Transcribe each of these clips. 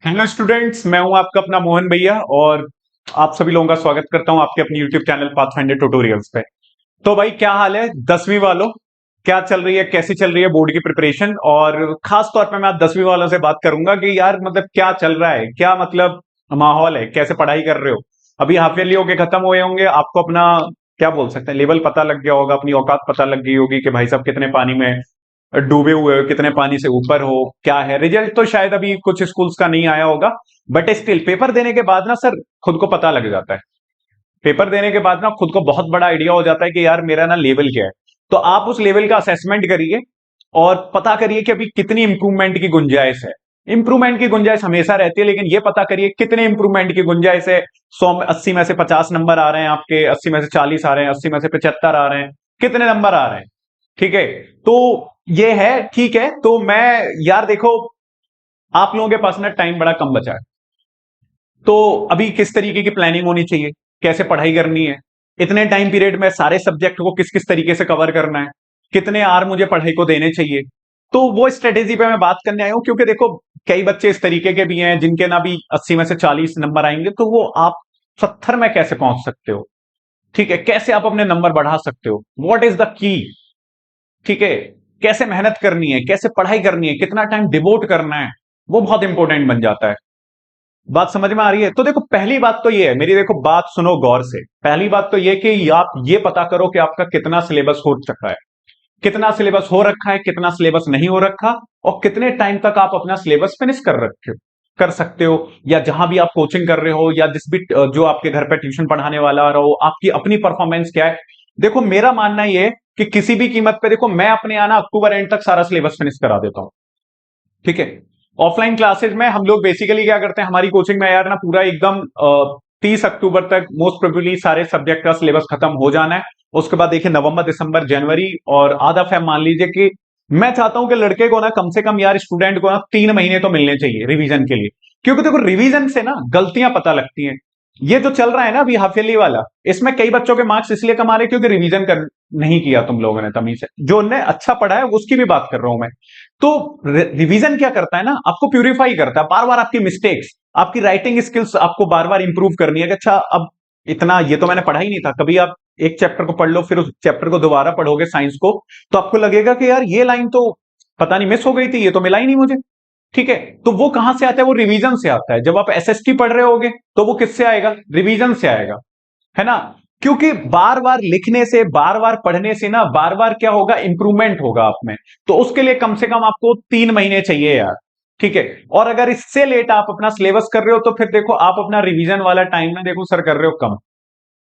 Hello students, मैं हूं आपका अपना मोहन भैया और आप सभी लोगों का स्वागत करता हूं आपके अपने यूट्यूब चैनल पाथफाइंडर ट्यूटोरियल्स पे। तो भाई क्या हाल है 10वीं वालों? क्या चल रही है, कैसी चल रही है बोर्ड की प्रिपरेशन? और खास तौर पे मैं आज 10वीं वालों से बात करूंगा कि यार मतलब क्या चल रहा है, क्या मतलब माहौल है, कैसे पढ़ाई कर रहे हो? अभी हाफ ईयरली होके खत्म हुए होंगे, आपको अपना क्या बोल सकते हैं लेवल पता लग गया होगा, अपनी औकात पता लग गई होगी कि भाई साहब कितने पानी में डूबे हुए हो, कितने पानी से ऊपर हो, क्या है रिजल्ट। तो शायद अभी कुछ स्कूल्स का नहीं आया होगा, बट स्टिल पेपर देने के बाद ना सर खुद को पता लग जाता है। पेपर देने के बाद ना खुद को बहुत बड़ा आइडिया हो जाता है कि यार मेरा ना लेवल क्या है। तो आप उस लेवल का असेसमेंट करिए और पता करिए कि अभी कितनी इंप्रूवमेंट की गुंजाइश है। इंप्रूवमेंट की गुंजाइश हमेशा रहती है, लेकिन ये पता करिए कितने इंप्रूवमेंट की गुंजाइश है। 180 में से 50 नंबर आ रहे हैं आपके, 80 में से 40 आ रहे हैं, 80 में से 75 आ रहे हैं, कितने नंबर आ रहे हैं? ठीक है। तो ये है, ठीक है। तो मैं यार देखो, आप लोगों के पास ना टाइम बड़ा कम बचा है। तो अभी किस तरीके की प्लानिंग होनी चाहिए, कैसे पढ़ाई करनी है, इतने टाइम पीरियड में सारे सब्जेक्ट को किस किस तरीके से कवर करना है, कितने आर मुझे पढ़ाई को देने चाहिए। तो वो स्ट्रेटेजी पे मैं बात करने आया हूं, क्योंकि देखो कई बच्चे इस तरीके के भी हैं जिनके ना भी 80 में से 40 नंबर आएंगे, तो वो आप 70 में कैसे पहुंच सकते हो? ठीक है, कैसे आप अपने नंबर बढ़ा सकते हो, व्हाट इज द की? ठीक है, कैसे मेहनत करनी है, कैसे पढ़ाई करनी है, कितना टाइम डिवोट करना है, वो बहुत इंपॉर्टेंट बन जाता है। बात समझ में आ रही है? तो देखो पहली बात तो ये है मेरी, देखो बात सुनो गौर से। पहली बात तो ये कि आप ये पता करो कि आपका कितना सिलेबस हो चुका है, कितना सिलेबस हो रखा है, कितना सिलेबस नहीं हो रखा, और कितने टाइम तक आप अपना सिलेबस फिनिश कर रखे हो, कर सकते हो। या जहां भी आप कोचिंग कर रहे हो या जिस भी जो आपके घर पे ट्यूशन पढ़ाने वाला रहो, आपकी अपनी परफॉर्मेंस क्या है। देखो मेरा मानना ये है कि किसी भी कीमत पे देखो, मैं अपने आना अक्टूबर एंड तक सारा सिलेबस फिनिश करा देता हूं। ठीक है। ऑफलाइन क्लासेस में हम लोग बेसिकली क्या करते हैं, हमारी कोचिंग में यार ना पूरा एकदम 30 अक्टूबर तक मोस्ट प्रोबेबली सारे सब्जेक्ट का सिलेबस खत्म हो जाना है। उसके बाद देखिए नवंबर दिसंबर जनवरी और आधा फेब मान लीजिए कि मैं चाहता हूं कि लड़के को ना कम से कम यार स्टूडेंट को ना 3 महीने तो मिलने चाहिए रिवीजन के लिए। क्योंकि देखो रिवीजन से ना गलतियां पता लगती हैं। ये जो चल रहा है ना अभी हाफ ईयरली वाला, इसमें कई बच्चों के मार्क्स इसलिए कमा रहे क्योंकि रिवीजन कर नहीं किया तुम लोगों ने तमीज से। जो उनने अच्छा पढ़ा है उसकी भी बात कर रहा हूं मैं। तो रिवीजन क्या करता है ना, आपको प्यूरिफाई करता है, बार बार आपकी मिस्टेक्स, आपकी राइटिंग स्किल्स आपको बार बार इंप्रूव करनी है कि अच्छा अब इतना ये तो मैंने पढ़ा ही नहीं था। कभी आप एक चैप्टर को पढ़ लो, फिर उस चैप्टर को दोबारा पढ़ोगे साइंस को, तो आपको लगेगा कि यार ये लाइन तो पता नहीं मिस हो गई थी, ये तो मिला ही नहीं मुझे। ठीक है। तो वो कहां से आता है? वो रिवीजन से आता है। जब आप एसएसटी पढ़ रहे होगे तो वो किससे आएगा? रिवीजन से आएगा, है ना? क्योंकि बार बार लिखने से, बार बार पढ़ने से ना बार बार क्या होगा, इंप्रूवमेंट होगा आप में। तो उसके लिए कम से कम आपको 3 महीने चाहिए यार। ठीक है। और अगर इससे लेट आप अपना सिलेबस कर रहे हो तो फिर देखो आप अपना रिवीजन वाला टाइम ना देखो सर कर रहे हो कम।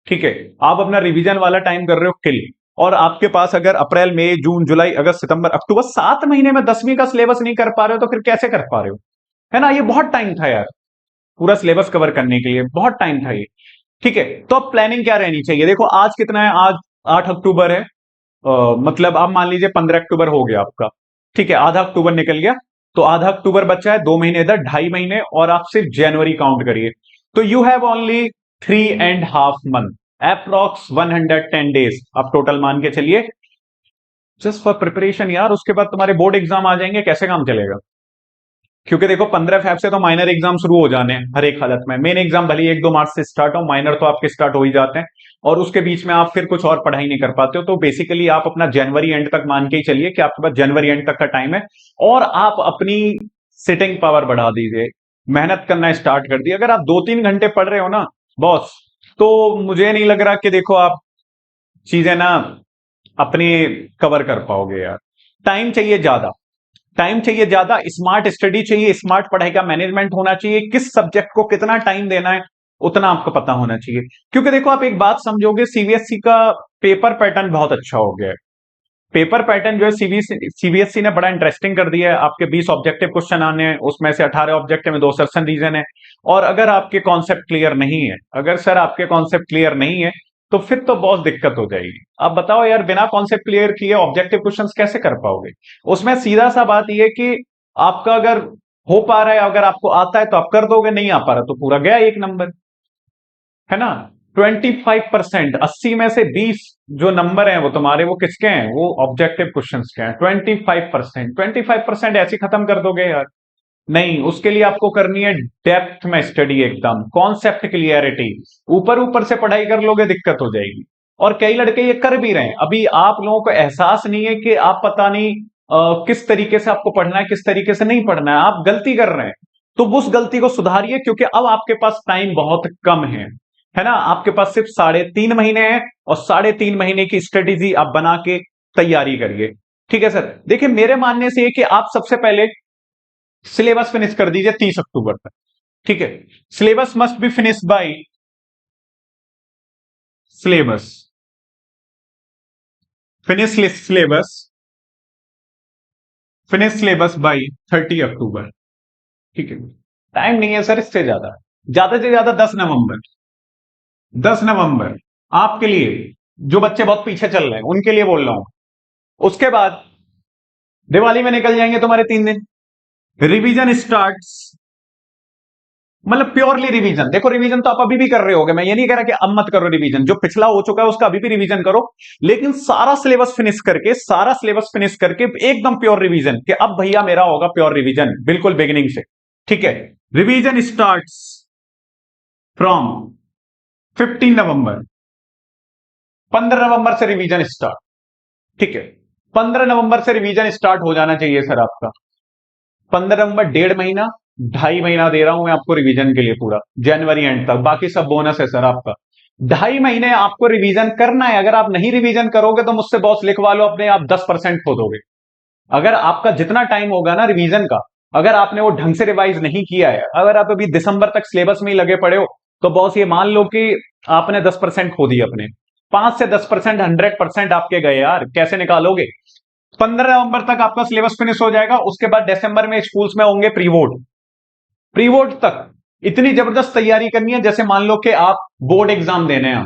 ठीक है। आप अपना रिवीजन वाला टाइम कर रहे हो किल। और आपके पास अगर अप्रैल मई जून जुलाई अगस्त सितंबर अक्टूबर 7 महीने में 10वीं का सिलेबस नहीं कर पा रहे हो तो फिर कैसे कर पा रहे हो? है ना? ये बहुत टाइम था यार, पूरा सिलेबस कवर करने के लिए बहुत टाइम था ये। ठीक है। तो अब प्लानिंग क्या रहनी चाहिए? देखो आज कितना है, आज 8 अक्टूबर है। मतलब आप मान लीजिए 15 अक्टूबर हो गया आपका। ठीक है, आधा अक्टूबर निकल गया। तो आधा अक्टूबर बचा है, 2 महीने इधर, 2.5 महीने, और आप सिर्फ जनवरी काउंट करिए। तो you have only 3.5 month, approx 110 days आप टोटल मान के चलिए जस्ट फॉर प्रिपरेशन यार। उसके बाद तुम्हारे बोर्ड एग्जाम आ जाएंगे, कैसे काम चलेगा? क्योंकि देखो 15 फेब से तो माइनर एग्जाम शुरू हो जाने हैं हर एक हालत में। मेन एग्जाम भले ही 1-2 मार्च से स्टार्ट हो, माइनर तो आपके स्टार्ट हो ही जाते हैं। और उसके बीच में आप फिर कुछ और पढ़ाई नहीं कर पाते हो। तो बेसिकली आप अपना जनवरी एंड तक मान के ही चलिए कि आपके पास जनवरी एंड तक का टाइम है। और आप अपनी सिटिंग पावर बढ़ा दीजिए, मेहनत करना स्टार्ट कर दिए। अगर आप 2-3 घंटे पढ़ रहे हो ना बॉस, तो मुझे नहीं लग रहा कि देखो आप चीजें ना अपनी कवर कर पाओगे यार। टाइम चाहिए ज्यादा, टाइम चाहिए ज्यादा, स्मार्ट स्टडी चाहिए, स्मार्ट पढ़ाई का मैनेजमेंट होना चाहिए। किस सब्जेक्ट को कितना टाइम देना है उतना आपको पता होना चाहिए। क्योंकि देखो आप एक बात समझोगे, सीबीएसई का पेपर पैटर्न बहुत अच्छा हो गया है। पेपर पैटर्न जो है सीबीएसई ने बड़ा इंटरेस्टिंग कर दिया है। आपके 20 ऑब्जेक्टिव क्वेश्चन आने हैं, उसमें से 18 ऑब्जेक्टिव में 2 सेशन रीजन है। और अगर आपके कॉन्सेप्ट क्लियर नहीं है, अगर सर आपके कॉन्सेप्ट क्लियर नहीं है, तो फिर तो बहुत दिक्कत हो जाएगी। आप बताओ यार, बिना कॉन्सेप्ट क्लियर किए ऑब्जेक्टिव क्वेश्चंस कैसे कर पाओगे? उसमें सीधा सा बात यह है कि आपका अगर हो पा रहा है, अगर आपको आता है तो आप कर दोगे, नहीं आ पा रहा तो पूरा गया 1 नंबर। है ना? 25%, 80 में से 20 जो नंबर हैं वो तुम्हारे, वो किसके हैं? वो ऑब्जेक्टिव क्वेश्चंस के हैं। 25%, 25% ऐसे ही खत्म कर दोगे यार। नहीं, उसके लिए आपको करनी है डेप्थ में स्टडी, एकदम कॉन्सेप्ट क्लियरिटी। ऊपर ऊपर से पढ़ाई कर लोगे दिक्कत हो जाएगी। और कई लड़के ये कर भी रहे हैं, अभी आप लोगों को एहसास नहीं है कि आप पता नहीं किस तरीके से आपको पढ़ना है, किस तरीके से नहीं पढ़ना है, आप गलती कर रहे हैं। तो उस गलती को सुधारिए, क्योंकि अब आपके पास टाइम बहुत कम है ना। आपके पास सिर्फ 3.5 महीने हैं, और 3.5 महीने की स्ट्रेटेजी आप बना के तैयारी करिए। ठीक है सर, देखिए मेरे मानने से ये कि आप सबसे पहले सिलेबस फिनिश कर दीजिए 30 अक्टूबर तक। ठीक है, syllabus must be finish by syllabus finish syllabus finish syllabus by 30 October. ठीक है, टाइम नहीं है सर इससे ज्यादा से ज्यादा 10 नवंबर। 10 नवंबर आपके लिए, जो बच्चे बहुत पीछे चल रहे हैं उनके लिए बोल रहा हूं। उसके बाद दिवाली में निकल जाएंगे तुम्हारे 3 दिन। रिवीजन स्टार्ट्स, मतलब प्योरली रिवीजन। देखो रिवीजन तो आप अभी भी कर रहे होगे, मैं ये नहीं कह रहा कि अब मत करो रिवीजन, जो पिछला हो चुका है उसका अभी भी रिवीजन करो। लेकिन सारा सिलेबस फिनिश करके एकदम प्योर रिवीजन, कि अब भैया मेरा होगा प्योर रिवीजन बिल्कुल बिगिनिंग से। ठीक है, रिवीजन स्टार्ट्स फ्रॉम 15 नवंबर। 15 नवंबर से रिवीजन स्टार्ट। ठीक है, 15 नवंबर से रिवीजन स्टार्ट हो जाना चाहिए सर आपका। 15 नवंबर, 1.5 महीना, 2.5 महीना दे रहा हूं मैं आपको रिवीजन के लिए पूरा, जनवरी एंड तक। बाकी सब बोनस है सर आपका। 2.5 महीने आपको रिवीजन करना है। अगर आप नहीं रिवीजन करोगे तो मुझसे बॉस लिखवा लो अपने, आप 10% खो दोगे। अगर आपका जितना टाइम होगा ना रिवीजन का, अगर आपने वो ढंग से रिवाइज नहीं किया है, अगर आप अभी दिसंबर तक सिलेबस में ही लगे पड़े हो, तो बॉस ये मान लो कि आपने 10% खो दिए अपने। 5 से 10%, 100% आपके गए यार, कैसे निकालोगे। 15 नवंबर तक आपका सिलेबस फिनिश हो जाएगा। उसके बाद दिसंबर में स्कूल्स में होंगे प्री बोर्ड। प्री बोर्ड तक इतनी जबरदस्त तैयारी करनी है जैसे मान लो कि आप बोर्ड एग्जाम देने हैं।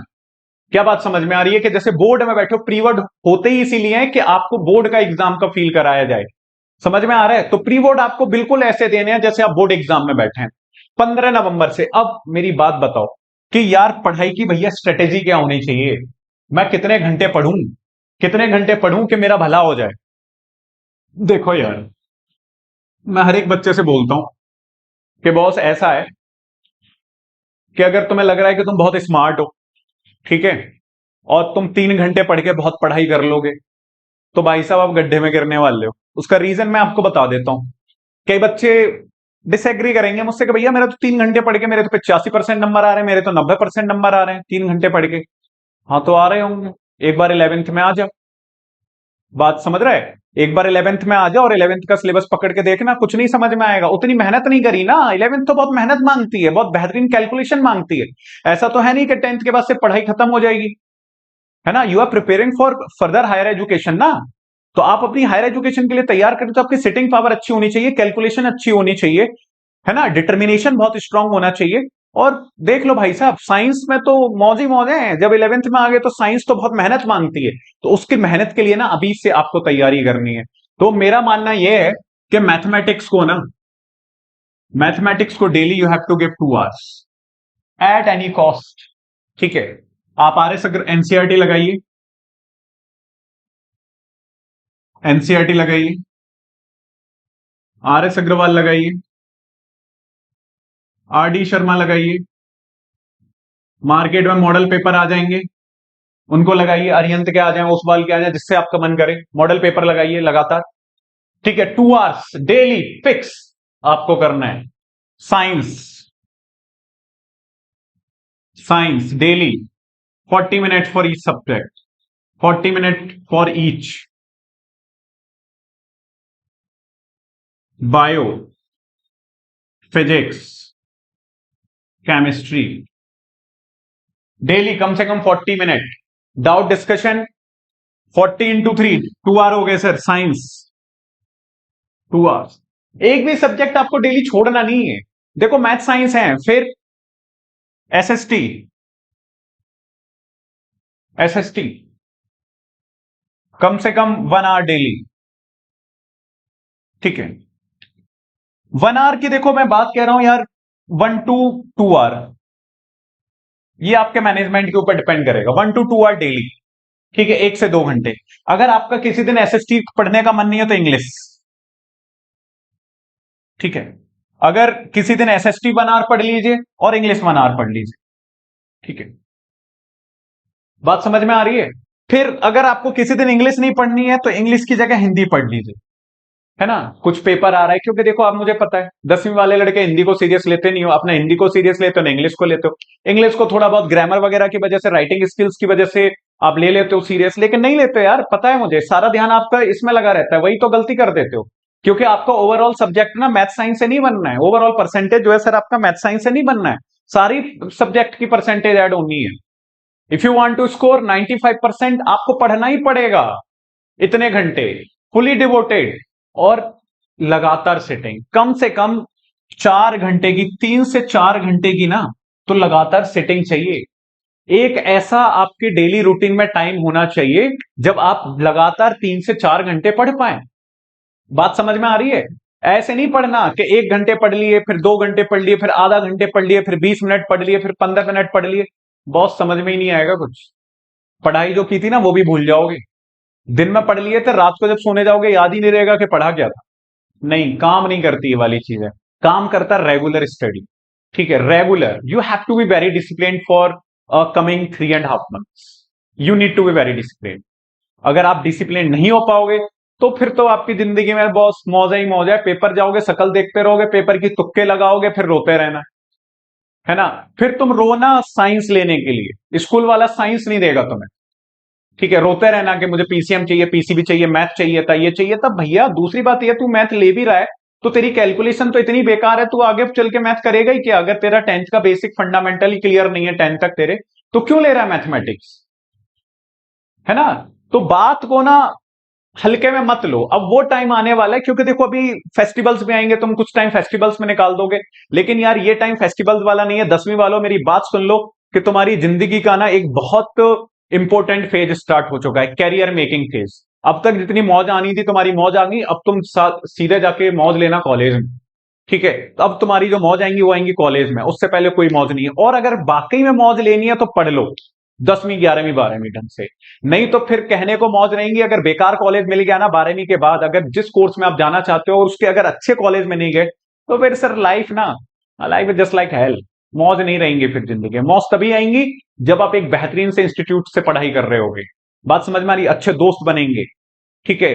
क्या बात समझ में आ रही है, कि जैसे बोर्ड में बैठो। प्री बोर्ड होते ही इसीलिए है कि आपको बोर्ड का एग्जाम का फील कराया जाए। समझ में आ रहा है, तो प्री बोर्ड आपको बिल्कुल ऐसे देने हैं जैसे आप बोर्ड एग्जाम में बैठे हैं। 15 नवंबर से। अब मेरी बात बताओ कि यार पढ़ाई की भैया स्ट्रेटेजी क्या होनी चाहिए, मैं कितने घंटे पढ़ूं, कितने घंटे पढ़ूं कि मेरा भला हो जाए। देखो यार, मैं हर एक बच्चे से बोलता हूं कि बॉस ऐसा है कि अगर तुम्हें लग रहा है कि तुम बहुत स्मार्ट हो, ठीक है, और तुम 3 घंटे पढ़ के बहुत पढ़ाई कर लोगे, तो भाई साहब आप गड्ढे में गिरने वाले हो। उसका रीजन मैं आपको बता देता हूं। कई बच्चे डिसएग्री करेंगे मुझसे कि भैया मेरा तो 3 घंटे पढ़ के मेरे तो 85% नंबर आ रहे हैं, मेरे तो 90% नंबर आ रहे हैं 3 घंटे पढ़ के। हाँ तो आ रहे होंगे, एक बार 11th में आ जाओ। बात समझ रहा है, एक बार 11th में आ जाओ और 11th का सिलेबस पकड़ के देखना, कुछ नहीं समझ में आएगा। उतनी मेहनत नहीं करी ना, 11th तो बहुत मेहनत मांगती है, बहुत बेहतरीन कैलकुलेशन मांगती है। ऐसा तो है नहीं कि 10th के बाद से पढ़ाई खत्म हो जाएगी, है ना। You are preparing for further higher education ना। तो आप अपनी हायर एजुकेशन के लिए तैयार करें तो आपकी सिटिंग पावर अच्छी होनी चाहिए, कैलकुलेशन अच्छी होनी चाहिए, है ना, डिटर्मिनेशन बहुत स्ट्रांग होना चाहिए। और देख लो भाई साहब, साइंस में तो मौज ही मौज है। जब 11th में आ गए तो साइंस तो बहुत मेहनत मांगती है। तो उसकी मेहनत के लिए ना अभी से आपको तैयारी करनी है। तो मेरा मानना यह है कि मैथमेटिक्स को daily you have to give 2 hours at any cost. ठीक है, आप RS अगर एनसीईआरटी लगाइए, एनसीईआरटी लगाइए, RS अग्रवाल लगाइए, RD शर्मा लगाइए। मार्केट में मॉडल पेपर आ जाएंगे, उनको लगाइए। अरिहंत के आ जाए, ओसवाल के आ जाए, जिससे आपका मन करे मॉडल पेपर लगाइए लगातार। ठीक है, 2 आवर्स डेली फिक्स आपको करना है। Science, science daily 40 minute for each subject, 40 minute for each. Bio, physics, chemistry, daily कम से कम 40 मिनट। डाउट डिस्कशन 40 × 3, 2 आवर हो गए सर। Science 2 hours. एक भी सब्जेक्ट आपको डेली छोड़ना नहीं है। देखो मैथ साइंस है, फिर एसएसटी, एसएसटी कम से कम 1 आवर डेली। ठीक है, 1 आवर की देखो मैं बात कह रहा हूं यार, 1 to 2 आवर, ये आपके मैनेजमेंट के ऊपर डिपेंड करेगा। 1 to 2 आवर डेली। ठीक है, 1 से 2 घंटे। अगर आपका किसी दिन एसएसटी पढ़ने का मन नहीं है तो इंग्लिश। ठीक है, अगर किसी दिन एसएसटी 1 आवर पढ़ लीजिए और इंग्लिश 1 आवर पढ़ लीजिए, ठीक है, बात समझ में आ रही है। फिर अगर आपको किसी दिन इंग्लिश नहीं पढ़नी है तो इंग्लिश की जगह हिंदी पढ़ लीजिए, है ना। कुछ पेपर आ रहा है, क्योंकि देखो आप, मुझे पता है 10वीं वाले लड़के हिंदी को सीरियस लेते नहीं हो, अपना हिंदी को सीरियस लेते हो ना इंग्लिश को लेते हो। इंग्लिश को थोड़ा बहुत ग्रामर वगैरह की वजह से, राइटिंग स्किल्स की वजह से आप ले लेते हो सीरियस, लेकिन नहीं लेते हो यार, पता है मुझे, सारा ध्यान आपका इसमें लगा रहता है, वही तो गलती कर देते हो। क्योंकि आपका ओवरऑल सब्जेक्ट ना मैथ साइंस से नहीं बनना है, ओवरऑल परसेंटेज जो है सर आपका मैथ साइंस से नहीं बनना है, सारी सब्जेक्ट की परसेंटेज ऐड होनी है। If you want to score 95% आपको पढ़ना ही पड़ेगा इतने घंटे, फुली डिवोटेड, और लगातार सिटिंग, कम से कम 4 घंटे की, 3 से 4 घंटे की ना, तो लगातार सिटिंग चाहिए। एक ऐसा आपके डेली रूटीन में टाइम होना चाहिए जब आप लगातार 3 से 4 घंटे पढ़ पाए। बात समझ में आ रही है। ऐसे नहीं पढ़ना कि 1 घंटे पढ़ लिए, फिर 2 घंटे पढ़ लिए, फिर आधा घंटे पढ़ लिए, फिर 20 मिनट पढ़ लिए, फिर 15 मिनट पढ़ लिए, बहुत समझ में ही नहीं आएगा कुछ। पढ़ाई जो की थी ना वो भी भूल जाओगे। दिन में पढ़ लिए थे, रात को जब सोने जाओगे याद ही नहीं रहेगा कि पढ़ा क्या था। नहीं, काम नहीं करती ये वाली चीजें। काम करता रेगुलर स्टडी, ठीक है, regular. You have to be very discipline for coming 3.5 months. You need to be very discipline. अगर आप डिसिप्लिन नहीं हो पाओगे तो फिर तो आपकी जिंदगी में बॉस मौज ही मौज है। पेपर जाओगे, शकल देखते रहोगे, पेपर की तुक्के लगाओगे, फिर रोते रहना, है ना। फिर तुम रोना साइंस लेने के लिए, स्कूल वाला साइंस नहीं देगा तुम्हें, ठीक है, रोते रहना कि मुझे पीसीएम चाहिए, पीसीबी चाहिए, मैथ चाहिए था, ये चाहिए था। भैया दूसरी बात ये, तू मैथ ले भी रहा है तो तेरी कैलकुलेशन तो इतनी बेकार है, तू आगे चल के मैथ करेगा ही क्या? अगर तेरा 10th का बेसिक फंडामेंटल ही क्लियर नहीं है 10th तक तेरे, तो क्यों ले रहा है मैथमेटिक्स, है ना। तो बात को ना हल्के में मत लो। अब वो टाइम आने वाला है, क्योंकि देखो अभी फेस्टिवल्स भी आएंगे, तुम कुछ टाइम फेस्टिवल्स में निकाल दोगे, लेकिन यार ये टाइम फेस्टिवल्स वाला नहीं है। 10वीं वालों मेरी बात सुन लो कि तुम्हारी जिंदगी का ना एक बहुत इंपॉर्टेंट फेज स्टार्ट हो चुका है, कैरियर मेकिंग फेज। अब तक जितनी मौज आनी थी तुम्हारी मौज आ गई, अब तुम सीधे जाके मौज लेना कॉलेज में, ठीक है। तो अब तुम्हारी जो मौज आएंगी वो आएंगी कॉलेज में, उससे पहले कोई मौज नहीं है। और अगर वाकई में मौज लेनी है तो पढ़ लो 10वीं 11वीं 12वीं ढंग से, नहीं तो फिर कहने को मौज रहेंगी। अगर बेकार कॉलेज मिल गया ना 12वीं के बाद, अगर जिस कोर्स में आप जाना चाहते हो और उसके अगर अच्छे कॉलेज में नहीं गए, तो फिर सर लाइफ ना, life is just like hell. मौज नहीं रहेंगी फिर जिंदगी में। मौज तभी आएंगी जब आप एक बेहतरीन से इंस्टीट्यूट से पढ़ाई कर रहे होगे, बात समझ में आ रही, अच्छे दोस्त बनेंगे, ठीक है,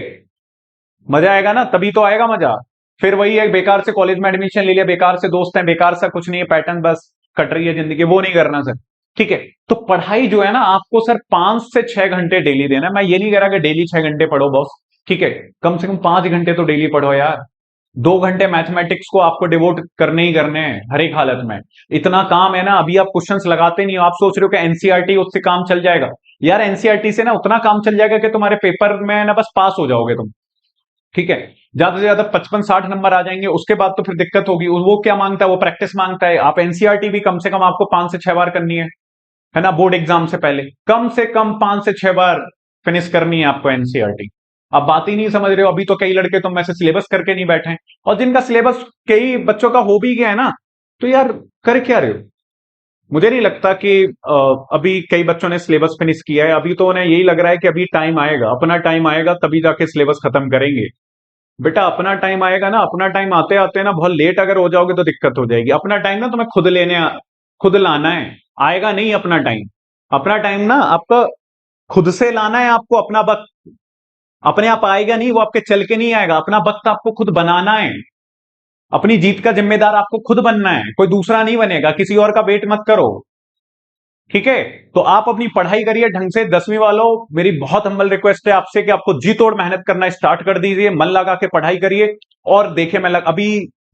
मजा आएगा ना, तभी तो आएगा मजा। फिर वही है, बेकार से कॉलेज में एडमिशन ले लिया, बेकार से दोस्त हैं, बेकार सा कुछ नहीं है, पैटर्न बस कट रही है जिंदगी, वो नहीं करना सर, ठीक है। तो पढ़ाई जो है ना आपको सर 5 से 6 घंटे डेली देना है। मैं ये नहीं कह रहा कि डेली 6 घंटे पढ़ो बॉस, ठीक है, कम से कम 5 घंटे तो डेली पढ़ो यार। 2 घंटे मैथमेटिक्स को आपको डिवोट करने ही करने हैं हर एक हालत में। इतना काम है ना, अभी आप क्वेश्चंस लगाते नहीं हो, आप सोच रहे हो कि एनसीईआरटी उससे काम चल जाएगा। यार एनसीईआरटी से ना उतना काम चल जाएगा कि तुम्हारे पेपर में ना बस पास हो जाओगे तुम, ठीक है। ज्यादा से ज्यादा 55-60 नंबर आ जाएंगे, उसके बाद तो फिर दिक्कत होगी। वो क्या मांगता है, वो प्रैक्टिस मांगता है। आप एनसीईआरटी भी कम से कम आपको 5 से 6 बार करनी है ना, बोर्ड एग्जाम से पहले कम से कम 5 से 6 बार फिनिश करनी है आपको एनसीईआरटी। आप बात ही नहीं समझ रहे हो। अभी तो कई लड़के तुम में से सिलेबस करके नहीं बैठे हैं, और जिनका सिलेबस कई बच्चों का हो भी गया है ना, तो यार कर क्या रहे हो? मुझे नहीं लगता कि अभी कई बच्चों ने सिलेबस फिनिश किया है। अभी तो उन्हें यही लग रहा है कि अभी टाइम आएगा, अपना टाइम आएगा तभी जाके सिलेबस खत्म करेंगे। बेटा अपना टाइम आएगा ना, अपना टाइम आते आते ना बहुत लेट अगर हो जाओगे तो दिक्कत हो जाएगी। अपना टाइम ना तुम्हें खुद खुद लाना है, आएगा नहीं अपना टाइम। अपना टाइम ना आपका खुद से लाना है, आपको अपना वक्त अपने आप आएगा नहीं, वो आपके चल के नहीं आएगा। अपना वक्त आपको खुद बनाना है, अपनी जीत का जिम्मेदार आपको खुद बनना है, कोई दूसरा नहीं बनेगा। किसी और का वेट मत करो, ठीक है। तो आप अपनी पढ़ाई करिए ढंग से। 10वीं वालों मेरी बहुत हम्बल रिक्वेस्ट है आपसे कि आपको जी तोड़ मेहनत करना स्टार्ट कर दीजिए, मन लगा के पढ़ाई करिए। और देखिए अभी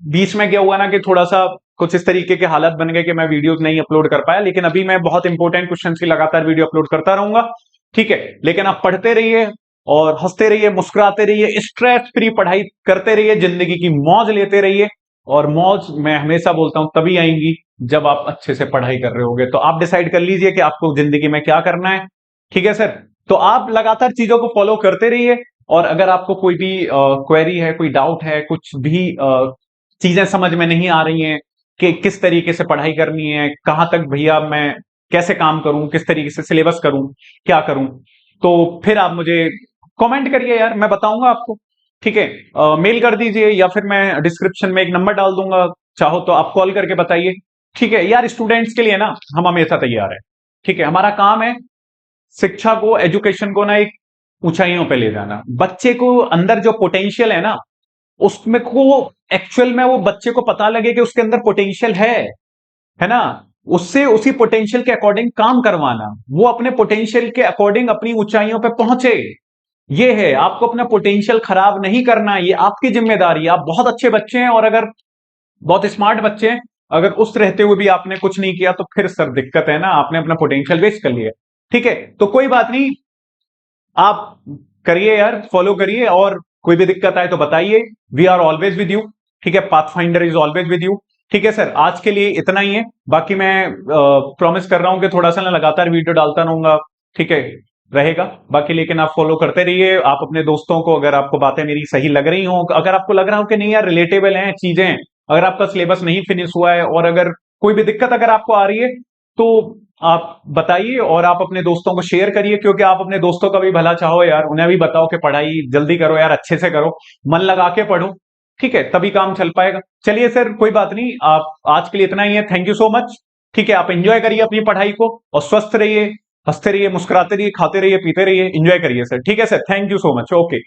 बीच में क्या हुआ ना कि थोड़ा सा कुछ इस तरीके के हालात बन गए कि मैं वीडियोस नहीं अपलोड कर पाया, लेकिन अभी मैं बहुत इंपॉर्टेंट क्वेश्चंस की लगातार वीडियो अपलोड करता रहूंगा, ठीक है। लेकिन आप पढ़ते रहिए और हंसते रहिए, मुस्कुराते रहिए, स्ट्रेस फ्री पढ़ाई करते रहिए, जिंदगी की मौज लेते रहिए। और मौज मैं हमेशा बोलता हूं तभी आएंगी जब आप अच्छे से पढ़ाई कर रहे होगे। तो आप डिसाइड कर लीजिए कि आपको जिंदगी में क्या करना है, ठीक है सर। तो आप लगातार चीजों को फॉलो करते रहिए। और अगर आपको कोई भी क्वेरी है, कोई डाउट है, कुछ भी चीजें समझ में नहीं आ रही हैं कि किस तरीके से पढ़ाई करनी है, कहां तक भैया मैं कैसे काम करूं, किस तरीके से सिलेबस करूं, क्या करूं, तो फिर आप मुझे कमेंट करिए यार, मैं बताऊंगा आपको, ठीक है। मेल कर दीजिए या फिर मैं डिस्क्रिप्शन में एक नंबर डाल दूंगा, चाहो तो आप कॉल करके बताइए। ठीक है यार, स्टूडेंट्स के लिए ना हम हमेशा तैयार है। ठीक है, हमारा काम है शिक्षा को, एजुकेशन को ना एक ऊंचाइयों पे ले जाना। बच्चे को अंदर जो पोटेंशियल है ना, उसमें को एक्चुअल में वो बच्चे को पता लगे कि उसके अंदर पोटेंशियल है ना, उससे उसी पोटेंशियल के अकॉर्डिंग काम करवाना, वो अपने पोटेंशियल के अकॉर्डिंग अपनी ऊंचाइयों पे पहुंचे। ये है, आपको अपना पोटेंशियल खराब नहीं करना, ये आपकी जिम्मेदारी है। आप बहुत अच्छे बच्चे हैं और अगर बहुत स्मार्ट बच्चे हैं, अगर उस रहते हुए भी आपने कुछ नहीं किया तो फिर सर दिक्कत है ना, आपने अपना पोटेंशियल वेस्ट कर लिया। ठीक है, तो कोई बात नहीं, आप करिए यार, फॉलो करिए, और कोई भी दिक्कत आए तो बताइए। We are always with you. ठीक है, Pathfinder is always with you. ठीक है सर, आज के लिए इतना ही है। बाकी मैं प्रॉमिस कर रहा हूं कि थोड़ा सा ना लगातार वीडियो डालता रहूंगा। ठीक है, रहेगा बाकी, लेकिन आप फॉलो करते रहिए। आप अपने दोस्तों को, अगर आपको बातें मेरी सही लग रही हो, अगर आपको लग रहा हो कि नहीं यार रिलेटेबल हैं चीजें, अगर आपका सिलेबस नहीं फिनिश हुआ है और अगर कोई भी दिक्कत अगर आपको आ रही है, तो आप बताइए और आप अपने दोस्तों को शेयर करिए, क्योंकि आप अपने दोस्तों का भी भला चाहो यार, उन्हें भी बताओ कि पढ़ाई जल्दी करो यार, अच्छे से करो, मन लगा के पढ़ो। ठीक है, तभी काम चल पाएगा। चलिए सर, कोई बात नहीं, आप आज के लिए इतना ही है। Thank you so much. ठीक है, आप एंजॉय करिए अपनी पढ़ाई को, और स्वस्थ रहिए, हंसते रहिए, मुस्कुराते रहिए, खाते रहिए, पीते रहिए, एंजॉय करिए सर। ठीक है sir, thank you so much. Okay.